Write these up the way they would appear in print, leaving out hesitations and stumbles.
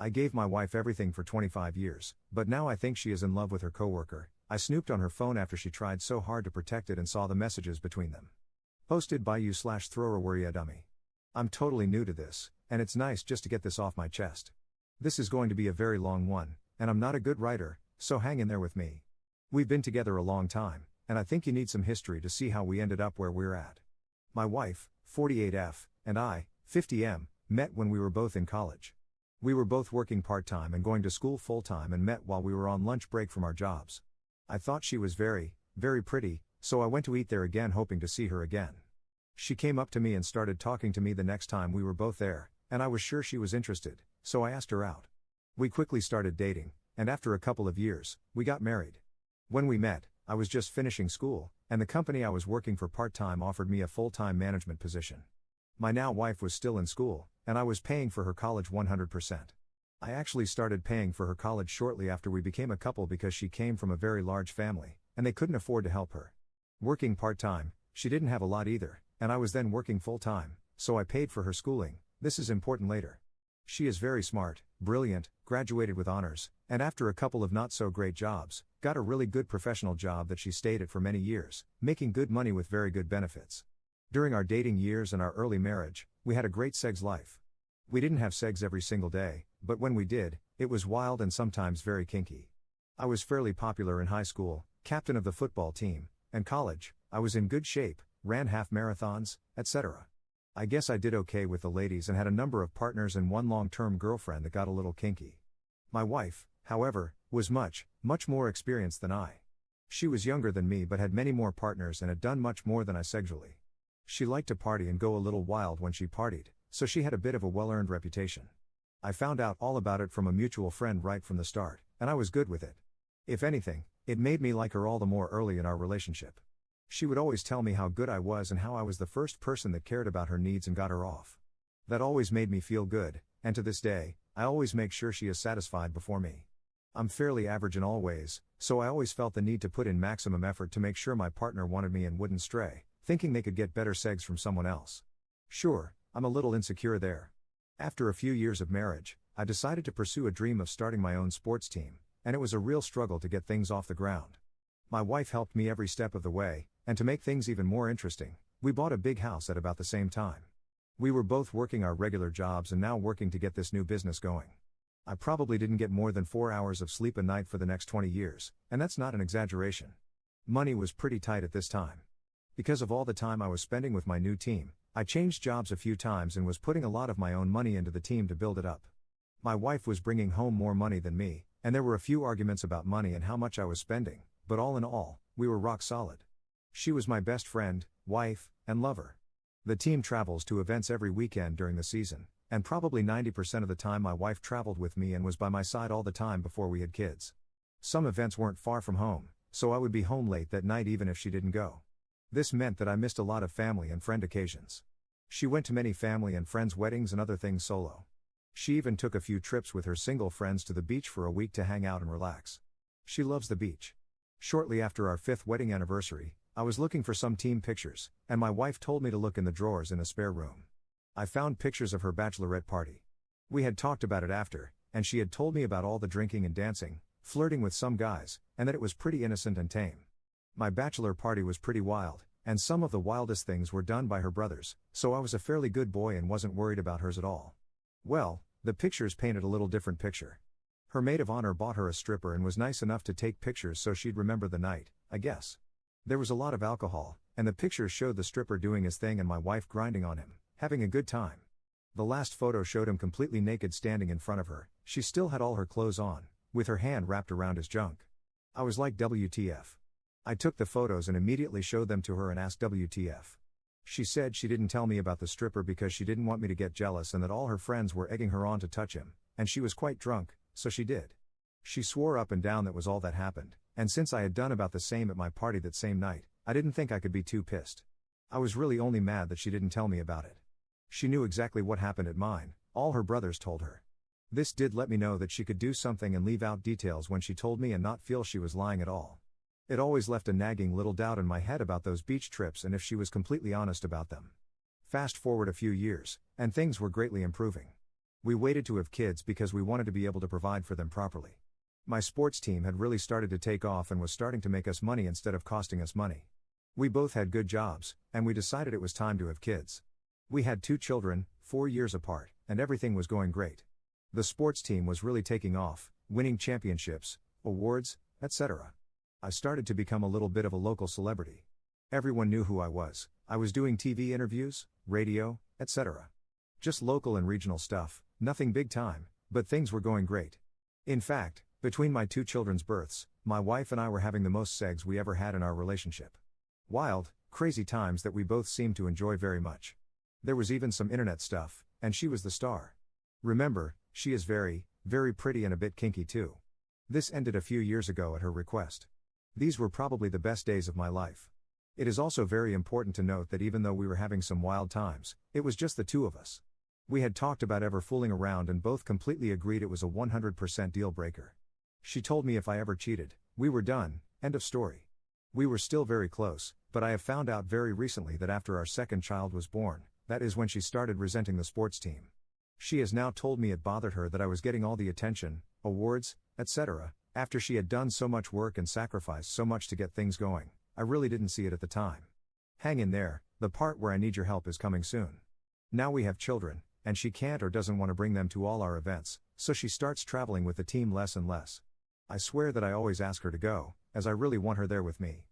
I gave my wife everything for 25 years, but now I think she is in love with her coworker. I snooped on her phone after she tried so hard to protect it and saw the messages between them. Posted by you/thrower dummy. I'm totally new to this, and it's nice just to get this off my chest. This is going to be a very long one, and I'm not a good writer, so hang in there with me. We've been together a long time, and I think you need some history to see how we ended up where we're at. My wife, 48F, and I, 50M, met when we were both in college. We were both working part-time and going to school full-time and met while we were on lunch break from our jobs. I thought she was very, very pretty, so I went to eat there again hoping to see her again. She came up to me and started talking to me the next time we were both there, and I was sure she was interested, so I asked her out. We quickly started dating, and after a couple of years, we got married. When we met, I was just finishing school, and the company I was working for part-time offered me a full-time management position. My now wife was still in school, and I was paying for her college 100%. I actually started paying for her college shortly after we became a couple because she came from a very large family, and they couldn't afford to help her. Working part-time, she didn't have a lot either, and I was then working full-time, so I paid for her schooling. This is important later. She is very smart, brilliant, graduated with honors, and after a couple of not-so-great jobs, got a really good professional job that she stayed at for many years, making good money with very good benefits. During our dating years and our early marriage, we had a great sex life. We didn't have sex every single day, but when we did, it was wild and sometimes very kinky. I was fairly popular in high school, captain of the football team, and college. I was in good shape, ran half marathons, etc. I guess I did okay with the ladies and had a number of partners and one long-term girlfriend that got a little kinky. My wife, however, was much, much more experienced than I. She was younger than me but had many more partners and had done much more than I sexually. She liked to party and go a little wild when she partied, so she had a bit of a well-earned reputation. I found out all about it from a mutual friend right from the start, and I was good with it. If anything, it made me like her all the more early in our relationship. She would always tell me how good I was and how I was the first person that cared about her needs and got her off. That always made me feel good, and to this day, I always make sure she is satisfied before me. I'm fairly average in all ways, so I always felt the need to put in maximum effort to make sure my partner wanted me and wouldn't stray, thinking they could get better sex from someone else. Sure, I'm a little insecure there. After a few years of marriage, I decided to pursue a dream of starting my own sports team, and it was a real struggle to get things off the ground. My wife helped me every step of the way, and to make things even more interesting, we bought a big house at about the same time. We were both working our regular jobs and now working to get this new business going. I probably didn't get more than 4 hours of sleep a night for the next 20 years, and that's not an exaggeration. Money was pretty tight at this time. Because of all the time I was spending with my new team, I changed jobs a few times and was putting a lot of my own money into the team to build it up. My wife was bringing home more money than me, and there were a few arguments about money and how much I was spending, but all in all, we were rock solid. She was my best friend, wife, and lover. The team travels to events every weekend during the season, and probably 90% of the time my wife traveled with me and was by my side all the time before we had kids. Some events weren't far from home, so I would be home late that night even if she didn't go. This meant that I missed a lot of family and friend occasions. She went to many family and friends' weddings and other things solo. She even took a few trips with her single friends to the beach for a week to hang out and relax. She loves the beach. Shortly after our 5th wedding anniversary, I was looking for some team pictures, and my wife told me to look in the drawers in a spare room. I found pictures of her bachelorette party. We had talked about it after, and she had told me about all the drinking and dancing, flirting with some guys, and that it was pretty innocent and tame. My bachelor party was pretty wild, and some of the wildest things were done by her brothers, so I was a fairly good boy and wasn't worried about hers at all. Well, the pictures painted a little different picture. Her maid of honor bought her a stripper and was nice enough to take pictures so she'd remember the night, I guess. There was a lot of alcohol, and the pictures showed the stripper doing his thing and my wife grinding on him, having a good time. The last photo showed him completely naked standing in front of her. She still had all her clothes on, with her hand wrapped around his junk. I was like, WTF. I took the photos and immediately showed them to her and asked WTF. She said she didn't tell me about the stripper because she didn't want me to get jealous and that all her friends were egging her on to touch him, and she was quite drunk, so she did. She swore up and down that was all that happened, and since I had done about the same at my party that same night, I didn't think I could be too pissed. I was really only mad that she didn't tell me about it. She knew exactly what happened at mine, all her brothers told her. This did let me know that she could do something and leave out details when she told me and not feel she was lying at all. It always left a nagging little doubt in my head about those beach trips and if she was completely honest about them. Fast forward a few years, and things were greatly improving. We waited to have kids because we wanted to be able to provide for them properly. My sports team had really started to take off and was starting to make us money instead of costing us money. We both had good jobs, and we decided it was time to have kids. We had 2 children, 4 years apart, and everything was going great. The sports team was really taking off, winning championships, awards, etc. I started to become a little bit of a local celebrity. Everyone knew who I was. I was doing TV interviews, radio, etc. Just local and regional stuff, nothing big time, but things were going great. In fact, between my 2 children's births, my wife and I were having the most sex we ever had in our relationship. Wild, crazy times that we both seemed to enjoy very much. There was even some internet stuff, and she was the star. Remember, she is very, very pretty and a bit kinky too. This ended a few years ago at her request. These were probably the best days of my life. It is also very important to note that even though we were having some wild times, it was just the 2 of us. We had talked about ever fooling around and both completely agreed it was a 100% deal breaker. She told me if I ever cheated, we were done, end of story. We were still very close, but I have found out very recently that after our second child was born, that is when she started resenting the sports team. She has now told me it bothered her that I was getting all the attention, awards, etc., after she had done so much work and sacrificed so much to get things going. I really didn't see it at the time. Hang in there, the part where I need your help is coming soon. Now we have children, and she can't or doesn't want to bring them to all our events, so she starts traveling with the team less and less. I swear that I always ask her to go, as I really want her there with me.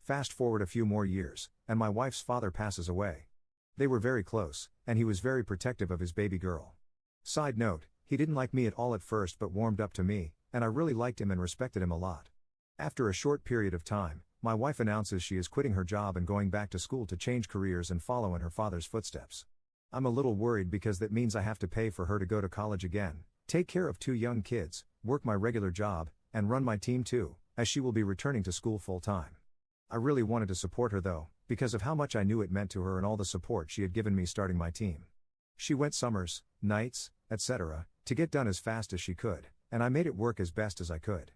Fast forward a few more years, and my wife's father passes away. They were very close, and he was very protective of his baby girl. Side note, he didn't like me at all at first but warmed up to me, and I really liked him and respected him a lot. After a short period of time, my wife announces she is quitting her job and going back to school to change careers and follow in her father's footsteps. I'm a little worried because that means I have to pay for her to go to college again, take care of 2 young kids, work my regular job, and run my team too, as she will be returning to school full time. I really wanted to support her though, because of how much I knew it meant to her and all the support she had given me starting my team. She went summers, nights, etc., to get done as fast as she could, and I made it work as best as I could.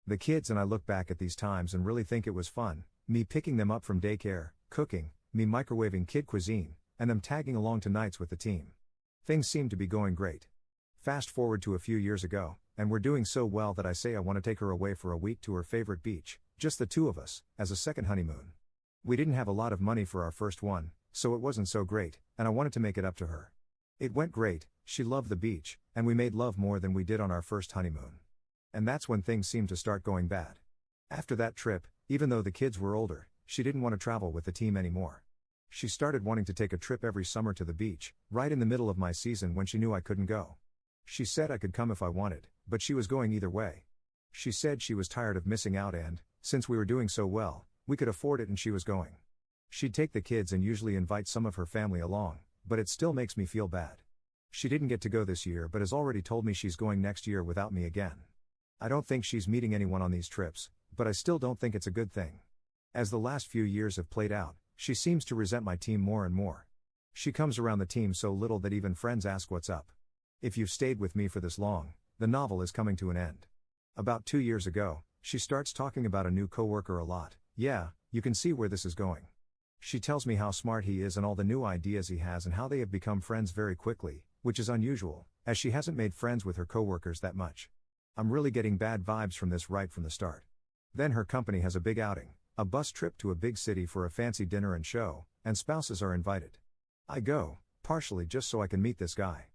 The kids and I look back at these times and really think it was fun, me picking them up from daycare, cooking, me microwaving kid cuisine, and them tagging along to nights with the team. Things seemed to be going great. Fast forward to a few years ago, and we're doing so well that I say I want to take her away for a week to her favorite beach, just the 2 of us, as a second honeymoon. We didn't have a lot of money for our first one, so it wasn't so great, and I wanted to make it up to her. It went great, she loved the beach, and we made love more than we did on our first honeymoon. And that's when things seemed to start going bad. After that trip, even though the kids were older, she didn't want to travel with the team anymore. She started wanting to take a trip every summer to the beach, right in the middle of my season when she knew I couldn't go. She said I could come if I wanted, but she was going either way. She said she was tired of missing out and, since we were doing so well, we could afford it and she was going. She'd take the kids and usually invite some of her family along, but it still makes me feel bad. She didn't get to go this year but has already told me she's going next year without me again. I don't think she's meeting anyone on these trips, but I still don't think it's a good thing. As the last few years have played out, she seems to resent my team more and more. She comes around the team so little that even friends ask what's up. If you've stayed with me for this long, the novel is coming to an end. About 2 years ago, she starts talking about a new coworker a lot. Yeah, you can see where this is going. She tells me how smart he is and all the new ideas he has and how they have become friends very quickly, which is unusual, as she hasn't made friends with her coworkers that much. I'm really getting bad vibes from this right from the start. Then her company has a big outing, a bus trip to a big city for a fancy dinner and show, and spouses are invited. I go, partially just so I can meet this guy.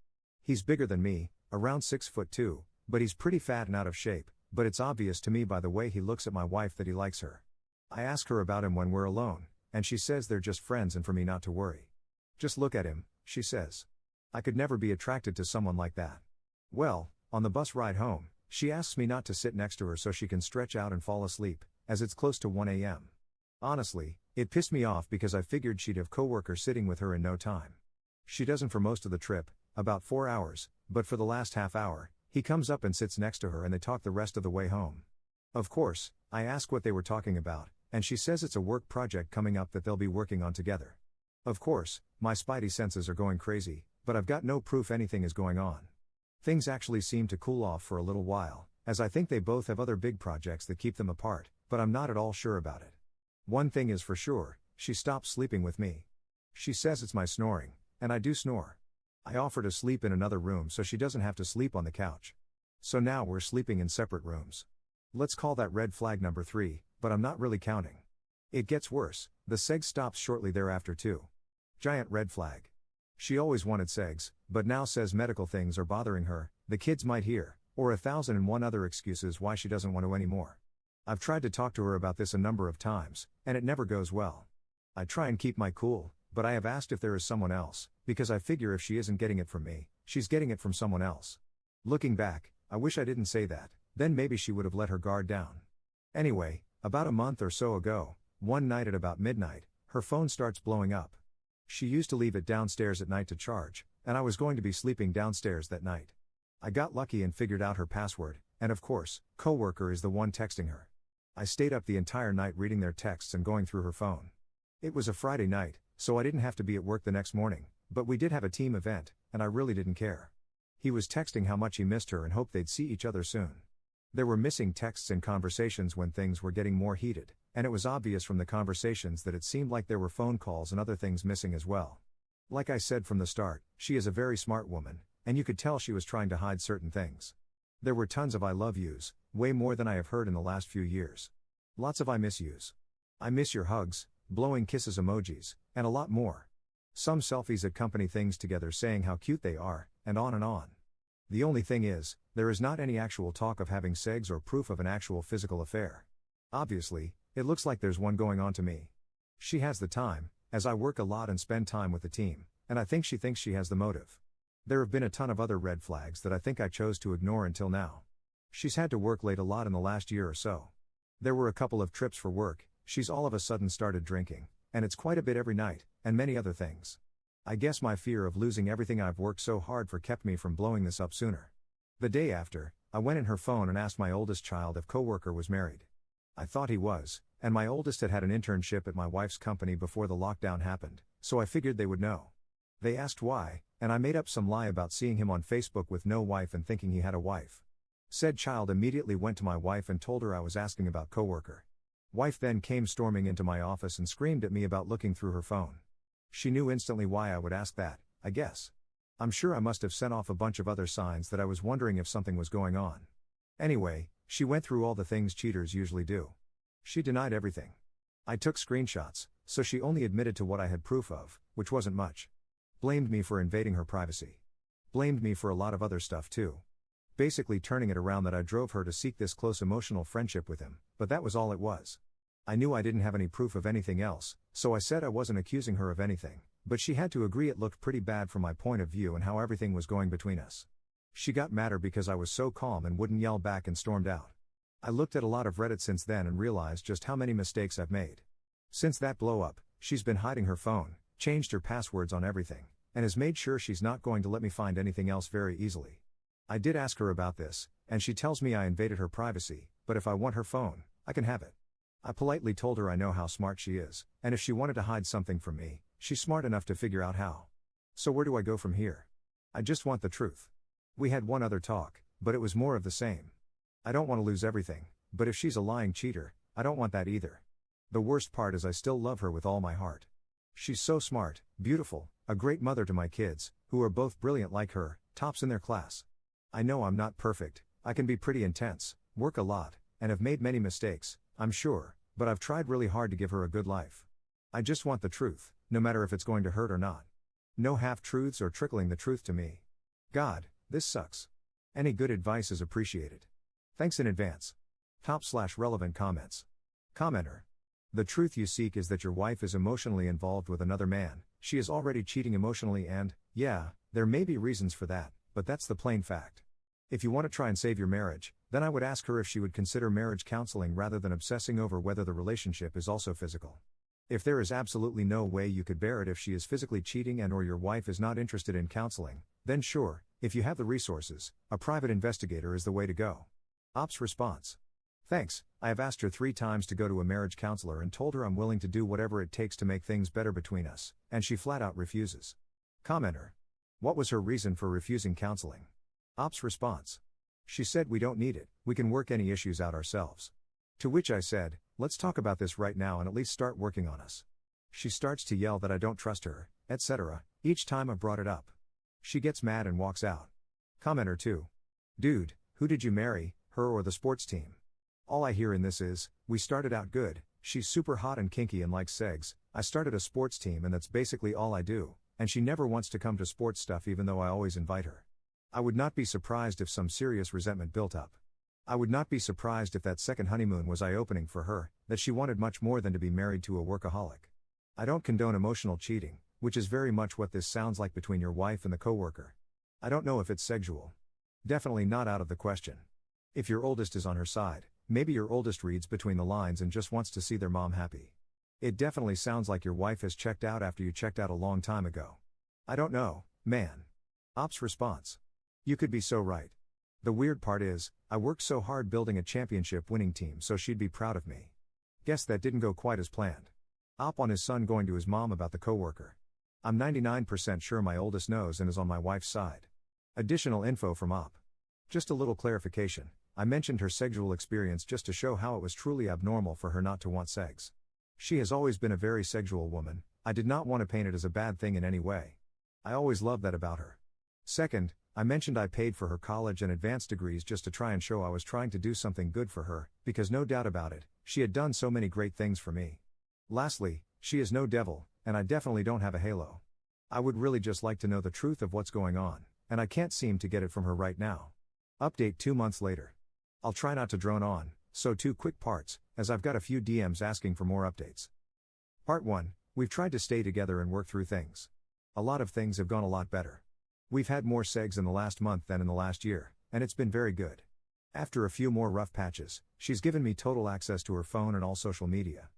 He's bigger than me, around 6'2", but he's pretty fat and out of shape, but it's obvious to me by the way he looks at my wife that he likes her. I ask her about him when we're alone, and she says they're just friends and for me not to worry. Just look at him, she says. I could never be attracted to someone like that. Well, on the bus ride home, she asks me not to sit next to her so she can stretch out and fall asleep, as it's close to 1 a.m. Honestly, it pissed me off because I figured she'd have coworkers sitting with her in no time. She doesn't for most of the trip, about 4 hours, but for the last half hour, he comes up and sits next to her and they talk the rest of the way home. Of course, I ask what they were talking about, and she says it's a work project coming up that they'll be working on together. Of course, my spidey senses are going crazy, but I've got no proof anything is going on. Things actually seem to cool off for a little while, as I think they both have other big projects that keep them apart, but I'm not at all sure about it. One thing is for sure, she stopped sleeping with me. She says it's my snoring, and I do snore. I offer to sleep in another room so she doesn't have to sleep on the couch. So now we're sleeping in separate rooms. Let's call that red flag number 3, but I'm not really counting. It gets worse, the sex stops shortly thereafter too. Giant red flag. She always wanted sex, but now says medical things are bothering her, the kids might hear, or 1,001 other excuses why she doesn't want to anymore. I've tried to talk to her about this a number of times, and it never goes well. I try and keep my cool, but I have asked if there is someone else, because I figure if she isn't getting it from me, she's getting it from someone else. Looking back, I wish I didn't say that, then maybe she would have let her guard down. Anyway, about a month or so ago, one night at about midnight, her phone starts blowing up. She used to leave it downstairs at night to charge, and I was going to be sleeping downstairs that night. I got lucky and figured out her password, and of course, coworker is the one texting her. I stayed up the entire night reading their texts and going through her phone. It was a Friday night, so I didn't have to be at work the next morning, but we did have a team event, and I really didn't care. He was texting how much he missed her and hoped they'd see each other soon. There were missing texts and conversations when things were getting more heated, and it was obvious from the conversations that it seemed like there were phone calls and other things missing as well. Like I said from the start, she is a very smart woman, and you could tell she was trying to hide certain things. There were tons of I love yous, way more than I have heard in the last few years. Lots of I miss yous. I miss your hugs, blowing kisses emojis, and a lot more. Some selfies at company things together saying how cute they are, and on and on. The only thing is, there is not any actual talk of having sex or proof of an actual physical affair. Obviously, it looks like there's one going on to me. She has the time, as I work a lot and spend time with the team, and I think she thinks she has the motive. There have been a ton of other red flags that I think I chose to ignore until now. She's had to work late a lot in the last year or so. There were a couple of trips for work, she's all of a sudden started drinking, and it's quite a bit every night, and many other things. I guess my fear of losing everything I've worked so hard for kept me from blowing this up sooner. The day after, I went in her phone and asked my oldest child if coworker was married. I thought he was, and my oldest had had an internship at my wife's company before the lockdown happened, so I figured they would know. They asked why, and I made up some lie about seeing him on Facebook with no wife and thinking he had a wife. Said child immediately went to my wife and told her I was asking about coworker. Wife then came storming into my office and screamed at me about looking through her phone. She knew instantly why I would ask that, I guess. I'm sure I must have sent off a bunch of other signs that I was wondering if something was going on. Anyway, she went through all the things cheaters usually do. She denied everything. I took screenshots, so she only admitted to what I had proof of, which wasn't much. Blamed me for invading her privacy. Blamed me for a lot of other stuff too. Basically turning it around that I drove her to seek this close emotional friendship with him, but that was all it was. I knew I didn't have any proof of anything else, so I said I wasn't accusing her of anything, but she had to agree it looked pretty bad from my point of view and how everything was going between us. She got madder because I was so calm and wouldn't yell back and stormed out. I looked at a lot of Reddit since then and realized just how many mistakes I've made. Since that blow up, she's been hiding her phone, changed her passwords on everything, and has made sure she's not going to let me find anything else very easily. I did ask her about this, and she tells me I invaded her privacy, but if I want her phone, I can have it. I politely told her I know how smart she is, and if she wanted to hide something from me, she's smart enough to figure out how. So where do I go from here? I just want the truth. We had one other talk, but it was more of the same. I don't want to lose everything, but if she's a lying cheater, I don't want that either. The worst part is I still love her with all my heart. She's so smart, beautiful, a great mother to my kids, who are both brilliant like her, tops in their class. I know I'm not perfect, I can be pretty intense, work a lot, and have made many mistakes, I'm sure, but I've tried really hard to give her a good life. I just want the truth, no matter if it's going to hurt or not. No half-truths or trickling the truth to me. God, this sucks. Any good advice is appreciated. Thanks in advance. Top/relevant comments. Commenter. The truth you seek is that your wife is emotionally involved with another man, she is already cheating emotionally and, yeah, there may be reasons for that, but that's the plain fact. If you want to try and save your marriage, then I would ask her if she would consider marriage counseling rather than obsessing over whether the relationship is also physical. If there is absolutely no way you could bear it if she is physically cheating and or your wife is not interested in counseling, then sure, if you have the resources, a private investigator is the way to go. Ops response. Thanks, I have asked her 3 times to go to a marriage counselor and told her I'm willing to do whatever it takes to make things better between us, and she flat out refuses. Commenter. What was her reason for refusing counseling? Ops response. She said we don't need it, we can work any issues out ourselves. To which I said, let's talk about this right now and at least start working on us. She starts to yell that I don't trust her, etc., each time I brought it up. She gets mad and walks out. Commenter 2. Dude, who did you marry, her or the sports team? All I hear in this is, we started out good, she's super hot and kinky and likes segs, I started a sports team and that's basically all I do, and she never wants to come to sports stuff even though I always invite her. I would not be surprised if some serious resentment built up. I would not be surprised if that second honeymoon was eye-opening for her, that she wanted much more than to be married to a workaholic. I don't condone emotional cheating, which is very much what this sounds like between your wife and the coworker. I don't know if it's sexual. Definitely not out of the question. If your oldest is on her side, maybe your oldest reads between the lines and just wants to see their mom happy. It definitely sounds like your wife has checked out after you checked out a long time ago. I don't know, man. Ops response. You could be so right. The weird part is, I worked so hard building a championship winning team so she'd be proud of me. Guess that didn't go quite as planned. Op on his son going to his mom about the coworker. I'm 99% sure my oldest knows and is on my wife's side. Additional info from Op. Just a little clarification, I mentioned her sexual experience just to show how it was truly abnormal for her not to want sex. She has always been a very sexual woman, I did not want to paint it as a bad thing in any way. I always loved that about her. Second, I mentioned I paid for her college and advanced degrees just to try and show I was trying to do something good for her, because no doubt about it, she had done so many great things for me. Lastly, she is no devil, and I definitely don't have a halo. I would really just like to know the truth of what's going on, and I can't seem to get it from her right now. Update 2 months later. I'll try not to drone on, so 2 quick parts, as I've got a few DMs asking for more updates. Part 1, we've tried to stay together and work through things. A lot of things have gone a lot better. We've had more segs in the last month than in the last year, and it's been very good. After a few more rough patches, she's given me total access to her phone and all social media.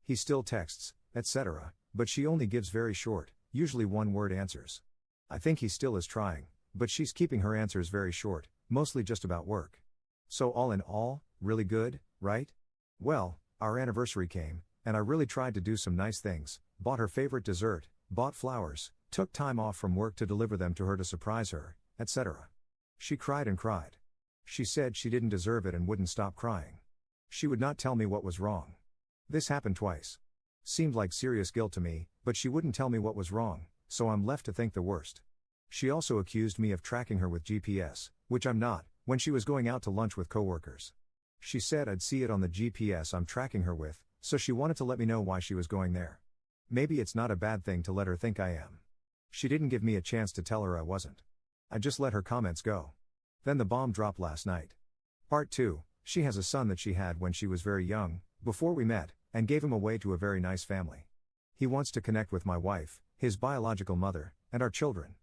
He still texts, etc., but she only gives very short, usually one-word answers. I think he still is trying, but she's keeping her answers very short, mostly just about work. So all in all, really good, right? Well, our anniversary came, and I really tried to do some nice things, bought her favorite dessert, bought flowers, took time off from work to deliver them to her to surprise her, etc. She cried and cried. She said she didn't deserve it and wouldn't stop crying. She would not tell me what was wrong. This happened twice. Seemed like serious guilt to me, but she wouldn't tell me what was wrong, so I'm left to think the worst. She also accused me of tracking her with GPS, which I'm not, when she was going out to lunch with coworkers. She said I'd see it on the GPS I'm tracking her with, so she wanted to let me know why she was going there. Maybe it's not a bad thing to let her think I am. She didn't give me a chance to tell her I wasn't. I just let her comments go. Then the bomb dropped last night. Part 2, she has a son that she had when she was very young, before we met, and gave him away to a very nice family. He wants to connect with my wife, his biological mother, and our children.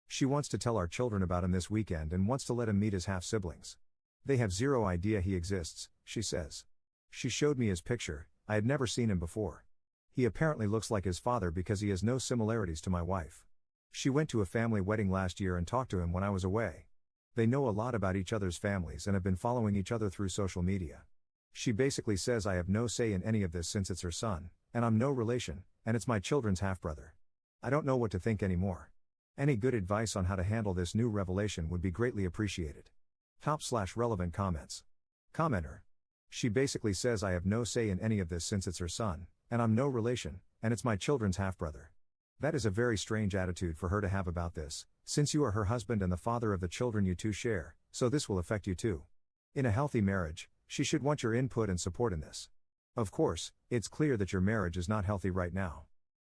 She wants to tell our children about him this weekend and wants to let him meet his half-siblings. They have zero idea he exists, she says. She showed me his picture, I had never seen him before. He apparently looks like his father because he has no similarities to my wife. She went to a family wedding last year and talked to him when I was away. They know a lot about each other's families and have been following each other through social media. She basically says I have no say in any of this since it's her son, and I'm no relation, and it's my children's half-brother. I don't know what to think anymore. Any good advice on how to handle this new revelation would be greatly appreciated. Top/relevant comments. Commenter. She basically says I have no say in any of this since it's her son, and I'm no relation, and it's my children's half-brother. That is a very strange attitude for her to have about this, since you are her husband and the father of the children you two share, so this will affect you too. In a healthy marriage, she should want your input and support in this. Of course, it's clear that your marriage is not healthy right now.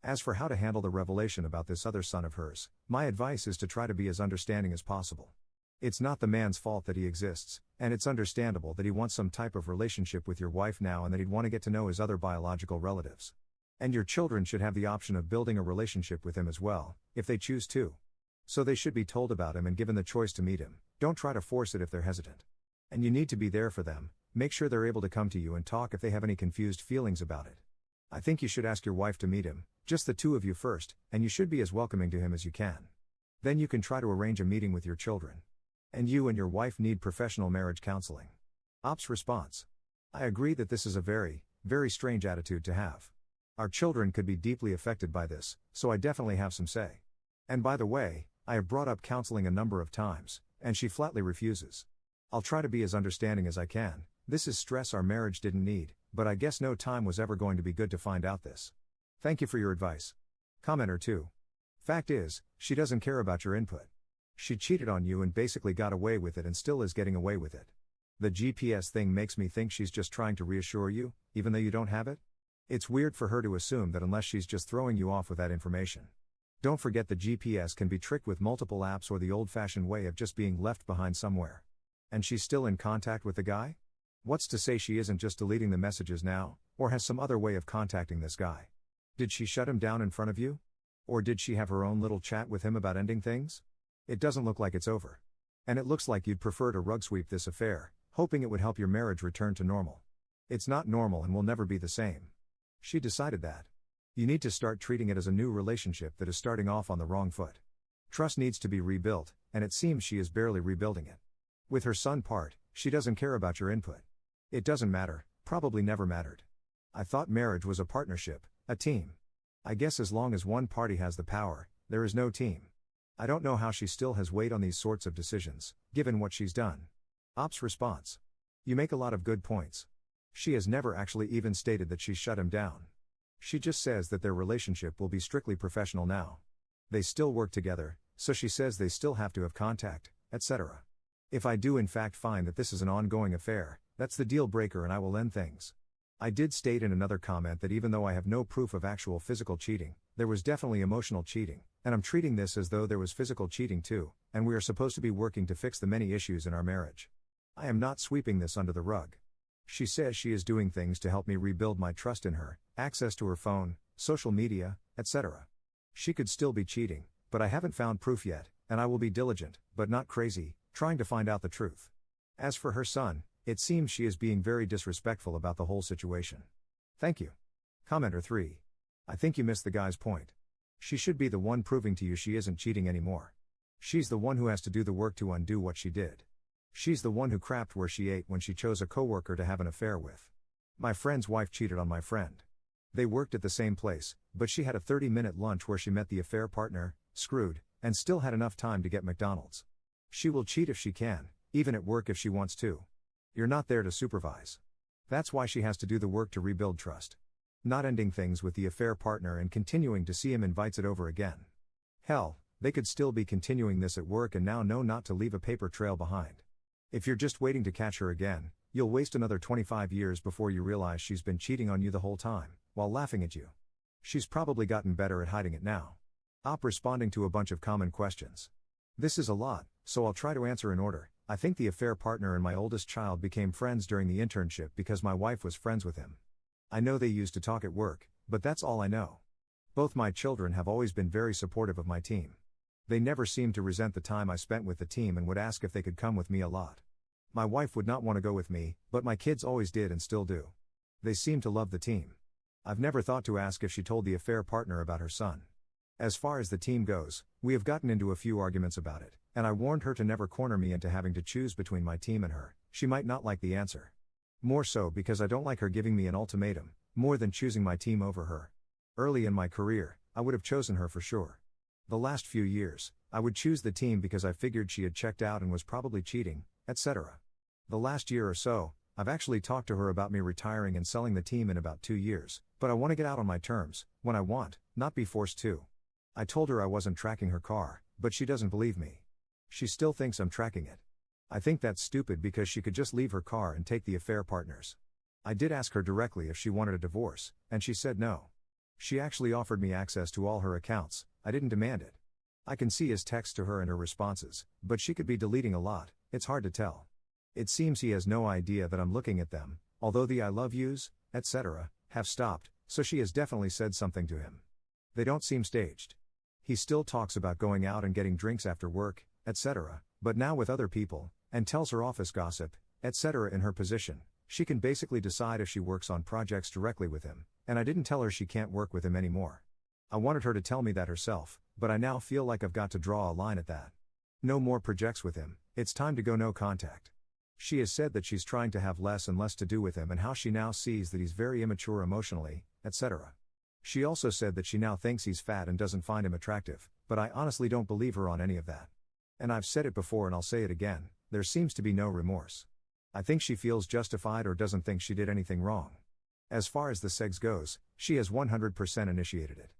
As for how to handle the revelation about this other son of hers, my advice is to try to be as understanding as possible. It's not the man's fault that he exists, and it's understandable that he wants some type of relationship with your wife now and that he'd want to get to know his other biological relatives. And your children should have the option of building a relationship with him as well, if they choose to. So they should be told about him and given the choice to meet him, don't try to force it if they're hesitant. And you need to be there for them, make sure they're able to come to you and talk if they have any confused feelings about it. I think you should ask your wife to meet him, just the two of you first, and you should be as welcoming to him as you can. Then you can try to arrange a meeting with your children. And you and your wife need professional marriage counseling. Ops response. I agree that this is a very, very strange attitude to have. Our children could be deeply affected by this, so I definitely have some say. And by the way, I have brought up counseling a number of times, and she flatly refuses. I'll try to be as understanding as I can. This is stress our marriage didn't need, but I guess no time was ever going to be good to find out this. Thank you for your advice. Commenter 2. Fact is, she doesn't care about your input. She cheated on you and basically got away with it and still is getting away with it. The GPS thing makes me think she's just trying to reassure you, even though you don't have it. It's weird for her to assume that unless she's just throwing you off with that information. Don't forget the GPS can be tricked with multiple apps or the old-fashioned way of just being left behind somewhere. And she's still in contact with the guy? What's to say she isn't just deleting the messages now, or has some other way of contacting this guy? Did she shut him down in front of you? Or did she have her own little chat with him about ending things? It doesn't look like it's over. And it looks like you'd prefer to rug sweep this affair, hoping it would help your marriage return to normal. It's not normal and will never be the same. She decided that. You need to start treating it as a new relationship that is starting off on the wrong foot. Trust needs to be rebuilt, and it seems she is barely rebuilding it. With her son part, she doesn't care about your input. It doesn't matter, probably never mattered. I thought marriage was a partnership, a team. I guess as long as one party has the power, there is no team. I don't know how she still has weight on these sorts of decisions, given what she's done. Ops response. You make a lot of good points. She has never actually even stated that she shut him down. She just says that their relationship will be strictly professional now. They still work together, so she says they still have to have contact, etc. If I do in fact find that this is an ongoing affair, that's the deal breaker and I will end things. I did state in another comment that even though I have no proof of actual physical cheating, there was definitely emotional cheating, and I'm treating this as though there was physical cheating too, and we are supposed to be working to fix the many issues in our marriage. I am not sweeping this under the rug. She says she is doing things to help me rebuild my trust in her, access to her phone, social media, etc. She could still be cheating, but I haven't found proof yet, and I will be diligent, but not crazy, trying to find out the truth. As for her son, it seems she is being very disrespectful about the whole situation. Thank you. Commenter 3. I think you missed the guy's point. She should be the one proving to you she isn't cheating anymore. She's the one who has to do the work to undo what she did. She's the one who crapped where she ate when she chose a coworker to have an affair with. My friend's wife cheated on my friend. They worked at the same place, but she had a 30-minute lunch where she met the affair partner, screwed, and still had enough time to get McDonald's. She will cheat if she can, even at work if she wants to. You're not there to supervise. That's why she has to do the work to rebuild trust. Not ending things with the affair partner and continuing to see him invites it over again. Hell, they could still be continuing this at work and now know not to leave a paper trail behind. If you're just waiting to catch her again, you'll waste another 25 years before you realize she's been cheating on you the whole time, while laughing at you. She's probably gotten better at hiding it now. Responding to a bunch of common questions. This is a lot, so I'll try to answer in order. I think the affair partner and my oldest child became friends during the internship because my wife was friends with him. I know they used to talk at work, but that's all I know. Both my children have always been very supportive of my team. They never seemed to resent the time I spent with the team and would ask if they could come with me a lot. My wife would not want to go with me, but my kids always did and still do. They seem to love the team. I've never thought to ask if she told the affair partner about her son. As far as the team goes, we have gotten into a few arguments about it, and I warned her to never corner me into having to choose between my team and her. She might not like the answer. More so because I don't like her giving me an ultimatum, more than choosing my team over her. Early in my career, I would have chosen her for sure. The last few years, I would choose the team because I figured she had checked out and was probably cheating, etc. The last year or so, I've actually talked to her about me retiring and selling the team in about 2 years, but I want to get out on my terms, when I want, not be forced to. I told her I wasn't tracking her car, but she doesn't believe me. She still thinks I'm tracking it. I think that's stupid because she could just leave her car and take the affair partners. I did ask her directly if she wanted a divorce, and she said no. She actually offered me access to all her accounts. I didn't demand it. I can see his texts to her and her responses, but she could be deleting a lot, it's hard to tell. It seems he has no idea that I'm looking at them, although the I love yous, etc., have stopped, so she has definitely said something to him. They don't seem staged. He still talks about going out and getting drinks after work, etc., but now with other people, and tells her office gossip, etc. In her position, she can basically decide if she works on projects directly with him, and I didn't tell her she can't work with him anymore. I wanted her to tell me that herself, but I now feel like I've got to draw a line at that. No more projects with him, it's time to go no contact. She has said that she's trying to have less and less to do with him and how she now sees that he's very immature emotionally, etc. She also said that she now thinks he's fat and doesn't find him attractive, but I honestly don't believe her on any of that. And I've said it before and I'll say it again, there seems to be no remorse. I think she feels justified or doesn't think she did anything wrong. As far as the sex goes, she has 100% initiated it.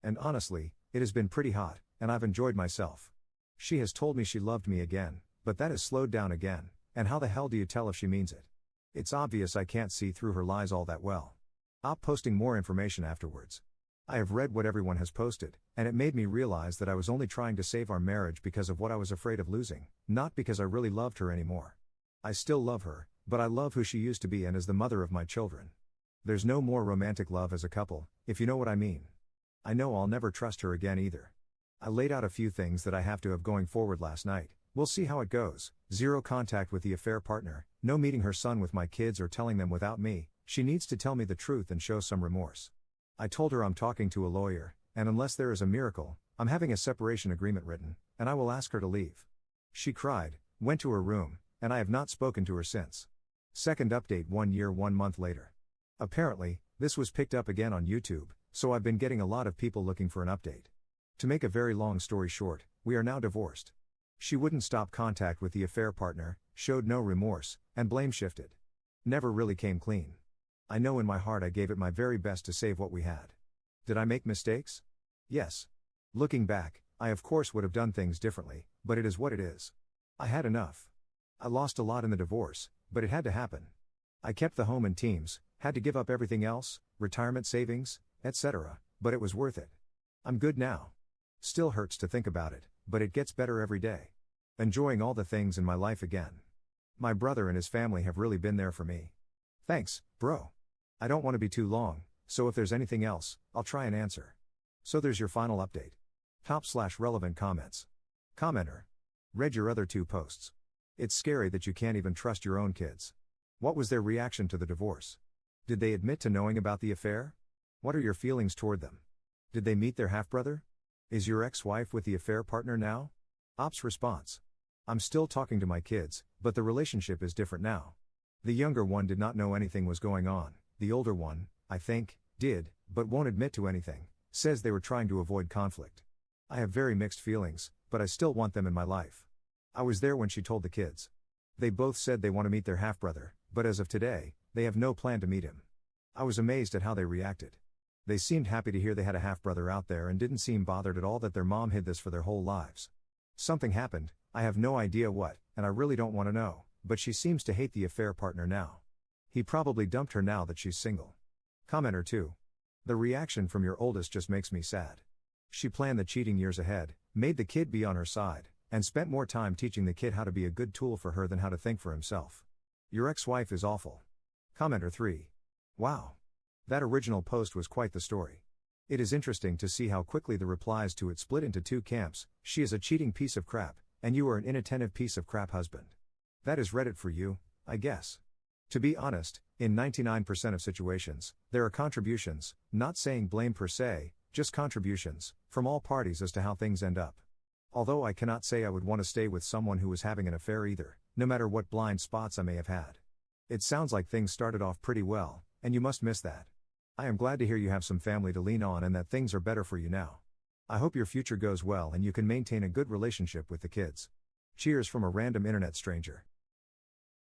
And honestly, it has been pretty hot, and I've enjoyed myself. She has told me she loved me again, but that has slowed down again, and how the hell do you tell if she means it? It's obvious I can't see through her lies all that well. Op posting more information afterwards. I have read what everyone has posted, and it made me realize that I was only trying to save our marriage because of what I was afraid of losing, not because I really loved her anymore. I still love her, but I love who she used to be and as the mother of my children. There's no more romantic love as a couple, if you know what I mean. I know I'll never trust her again either. I laid out a few things that I have to have going forward last night. We'll see how it goes. 0 contact with the affair partner, no meeting her son with my kids or telling them without me. She needs to tell me the truth and show some remorse. I told her I'm talking to a lawyer, and unless there is a miracle, I'm having a separation agreement written, and I will ask her to leave. She cried, went to her room, and I have not spoken to her since. Second update 1 year 1 month later. Apparently, this was picked up again on YouTube, so I've been getting a lot of people looking for an update. To make a very long story short, we are now divorced. She wouldn't stop contact with the affair partner, showed no remorse, and blame shifted. Never really came clean. I know in my heart I gave it my very best to save what we had. Did I make mistakes? Yes. Looking back, I of course would have done things differently, but it is what it is. I had enough. I lost a lot in the divorce, but it had to happen. I kept the home and teams, had to give up everything else, retirement savings, etc., but it was worth it. I'm good now. Still hurts to think about it, but it gets better every day. Enjoying all the things in my life again. My brother and his family have really been there for me. Thanks, bro. I don't want to be too long, so if there's anything else, I'll try and answer. So there's your final update. Top/relevant comments. Commenter. Read your other 2 posts. It's scary that you can't even trust your own kids. What was their reaction to the divorce? Did they admit to knowing about the affair? What are your feelings toward them? Did they meet their half-brother? Is your ex-wife with the affair partner now? Op's response. I'm still talking to my kids, but the relationship is different now. The younger one did not know anything was going on. The older one, I think, did, but won't admit to anything, says they were trying to avoid conflict. I have very mixed feelings, but I still want them in my life. I was there when she told the kids. They both said they want to meet their half-brother, but as of today, they have no plan to meet him. I was amazed at how they reacted. They seemed happy to hear they had a half-brother out there and didn't seem bothered at all that their mom hid this for their whole lives. Something happened, I have no idea what, and I really don't want to know, but she seems to hate the affair partner now. He probably dumped her now that she's single. Commenter 2. The reaction from your oldest just makes me sad. She planned the cheating years ahead, made the kid be on her side, and spent more time teaching the kid how to be a good tool for her than how to think for himself. Your ex-wife is awful. Commenter 3. Wow. That original post was quite the story. It is interesting to see how quickly the replies to it split into 2 camps. She is a cheating piece of crap, and you are an inattentive piece of crap husband. That is Reddit for you, I guess. To be honest, in 99% of situations, there are contributions, not saying blame per se, just contributions, from all parties as to how things end up. Although I cannot say I would want to stay with someone who was having an affair either, no matter what blind spots I may have had. It sounds like things started off pretty well, and you must miss that. I am glad to hear you have some family to lean on and that things are better for you now. I hope your future goes well and you can maintain a good relationship with the kids. Cheers from a random internet stranger.